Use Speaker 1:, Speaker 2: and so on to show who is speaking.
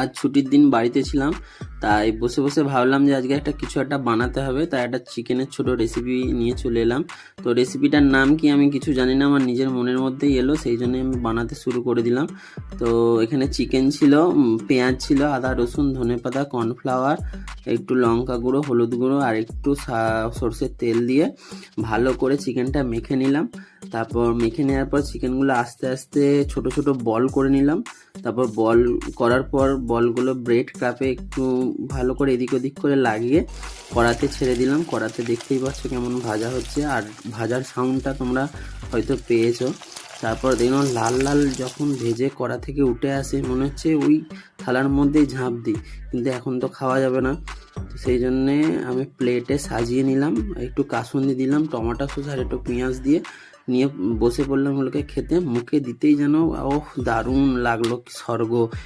Speaker 1: আজ ছুটির দিন বাড়িতে ছিলাম, তাই বসে বসে ভাবলাম যে আজকে কিছু একটা বানাতে হবে, তাই একটা চিকেনের ছোট রেসিপি নিয়ে চলে এলাম। তো রেসিপিটার নাম কি আমি কিছু জানি না, আমার নিজের মনের মধ্যেই এলো, সেই জন্য আমি বানাতে শুরু করে দিলাম। তো এখানে চিকেন ছিল, পেঁয়াজ ছিল, আদা রসুন ধনেপাতা কর্নফ্লাওয়ার, একটু লঙ্কা গুঁড়ো হলুদ গুঁড়ো আর একটু সর্ষের তেল দিয়ে ভালো করে চিকেনটা মেখে নিলাম। তারপর মেখে নেওয়ার পর চিকেনগুলো আস্তে আস্তে ছোট ছোট বল করে নিলাম। তারপর বল করার পর বলগুলো ব্রেড ক্রাফে একটু ভালো করে এদিক ওদিক করে লাগিয়ে কড়াতে ছেড়ে দিলাম। কড়াতে দেখতেই পাচ্ছ কেমন ভাজা হচ্ছে, আর ভাজার সাউন্ডটা তোমরা হয়তো পেয়েছো। তারপর দেখলাম লাল লাল যখন ভেজে কড়া থেকে উঠে আসে, মনে হচ্ছে ওই থালার মধ্যেই ঝাঁপ দিই, কিন্তু এখন তো খাওয়া যাবে না। তো সেই জন্যে আমি প্লেটে সাজিয়ে নিলাম, একটু কাসুন্দি দিলাম, টমেটো সস আর একটু পেঁয়াজ দিয়ে নিয়ে বসে পড়লাম ওগুলোকে খেতে। মুখে দিতেই যেন ওহ দারুণ লাগলো, স্বর্গ।